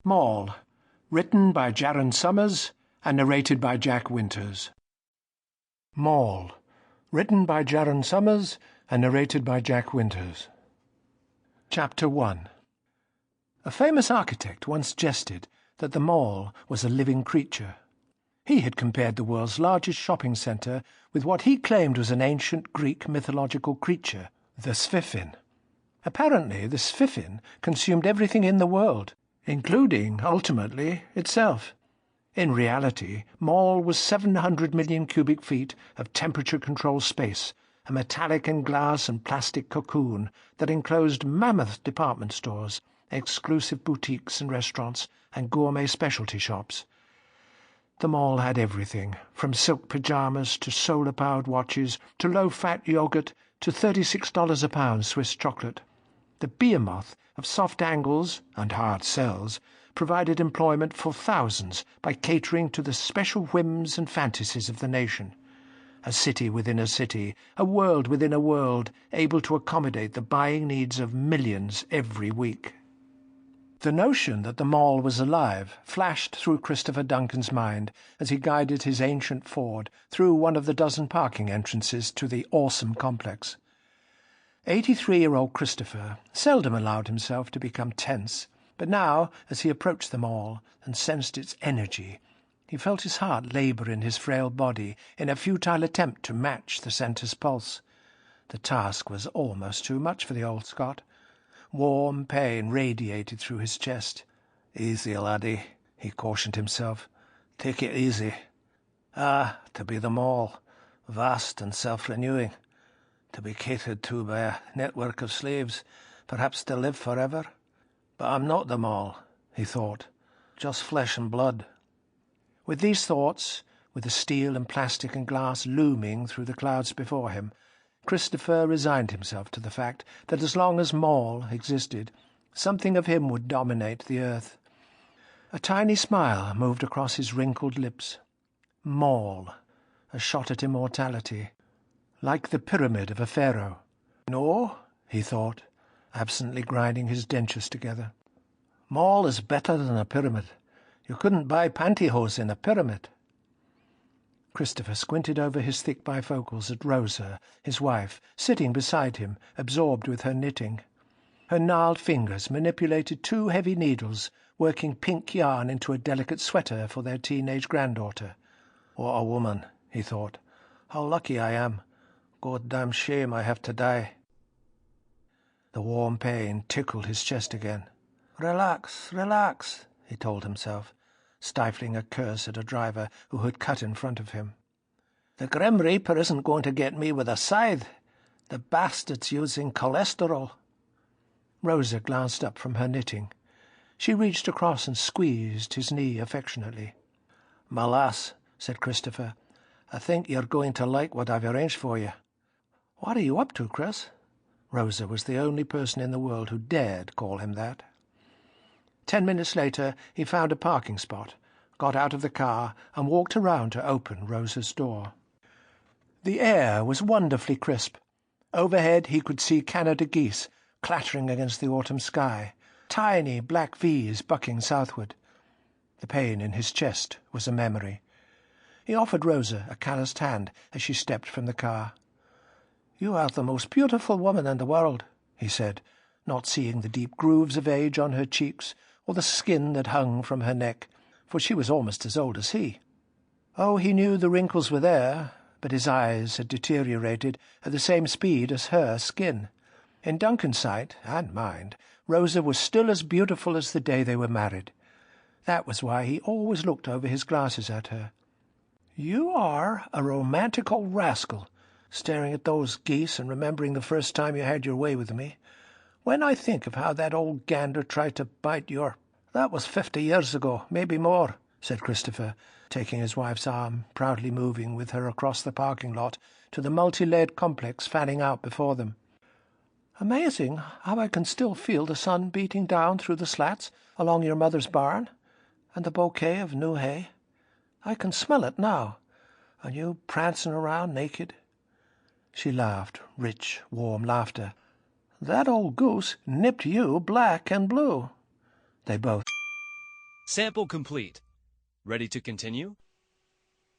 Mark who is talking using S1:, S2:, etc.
S1: Mall, written by Jaron Summers and narrated by Jack Wynters. Mall, written by Jaron Summers and narrated by Jack Wynters. Chapter 1. A famous architect once jested that the Mall was a living creature. He had compared the world's largest shopping centre with what he claimed was an ancient Greek mythological creature, the Sphiffin. Apparently, the Sphiffin consumed everything in the world, including, ultimately, itself. In reality, Mall was 700 million cubic feet of temperature-controlled space, a metallic and glass and plastic cocoon that enclosed mammoth department stores, exclusive boutiques and restaurants, and gourmet specialty shops. The Mall had everything, from silk pyjamas to solar-powered watches to low-fat yogurt to $36 a pound Swiss chocolate. The behemoth of soft angles and hard sells provided employment for thousands by catering to the special whims and fantasies of the nation. A city within a city, a world within a world, able to accommodate the buying needs of millions every week. The notion that the Mall was alive flashed through Christopher Duncan's mind as he guided his ancient Ford through one of the dozen parking entrances to the awesome complex. 83-year-old Christopher seldom allowed himself to become tense, but now, as he approached the Mall and sensed its energy, he felt his heart labour in his frail body in a futile attempt to match the centre's pulse. The task was almost too much for the old Scot. Warm pain radiated through his chest. "Easy, laddie," he cautioned himself. "Take it easy. To be the Mall, vast and self-renewing. To be catered to by a network of slaves, perhaps to live forever. But I'm not the Mall," he thought, "just flesh and blood." With these thoughts, with the steel and plastic and glass looming through the clouds before him, Christopher resigned himself to the fact that as long as Mall existed, something of him would dominate the earth. A tiny smile moved across his wrinkled lips. Mall, a shot at immortality, like the pyramid of a pharaoh. "No," he thought, absently grinding his dentures together. "Mall is better than a pyramid. You couldn't buy pantyhose in a pyramid." Christopher squinted over his thick bifocals at Rosa, his wife, sitting beside him, absorbed with her knitting. Her gnarled fingers manipulated two heavy needles, working pink yarn into a delicate sweater for their teenage granddaughter. "What a woman," he thought. "How lucky I am. Goddamn shame I have to die." The warm pain tickled his chest again. "Relax, relax," he told himself, stifling a curse at a driver who had cut in front of him. "The Grim Reaper isn't going to get me with a scythe. The bastard's using cholesterol." Rosa glanced up from her knitting. She reached across and squeezed his knee affectionately. "My lass," said Christopher, "I think you're going to like what I've arranged for you." "What are you up to, Chris?" Rosa was the only person in the world who dared call him that. 10 minutes later he found a parking spot, got out of the car and walked around to open Rosa's door. The air was wonderfully crisp. Overhead he could see Canada geese clattering against the autumn sky, tiny black V's bucking southward. The pain in his chest was a memory. He offered Rosa a calloused hand as she stepped from the car. "You are the most beautiful woman in the world," he said, not seeing the deep grooves of age on her cheeks or the skin that hung from her neck, for she was almost as old as he. Oh, he knew the wrinkles were there, but his eyes had deteriorated at the same speed as her skin. In Duncan's sight, and mind, Rosa was still as beautiful as the day they were married. That was why he always looked over his glasses at her. "You are a romantic old rascal, staring at those geese and remembering the first time you had your way with me. When I think of how that old gander tried to bite your—" "That was 50 years ago, maybe more," said Christopher, taking his wife's arm, proudly moving with her across the parking lot to the multi-layered complex fanning out before them. "Amazing how I can still feel the sun beating down through the slats along your mother's barn, and the bouquet of new hay. I can smell it now, and you prancing around naked." She laughed, rich, warm laughter. "That old goose nipped you black and blue." They both
S2: Sample complete. Ready to continue?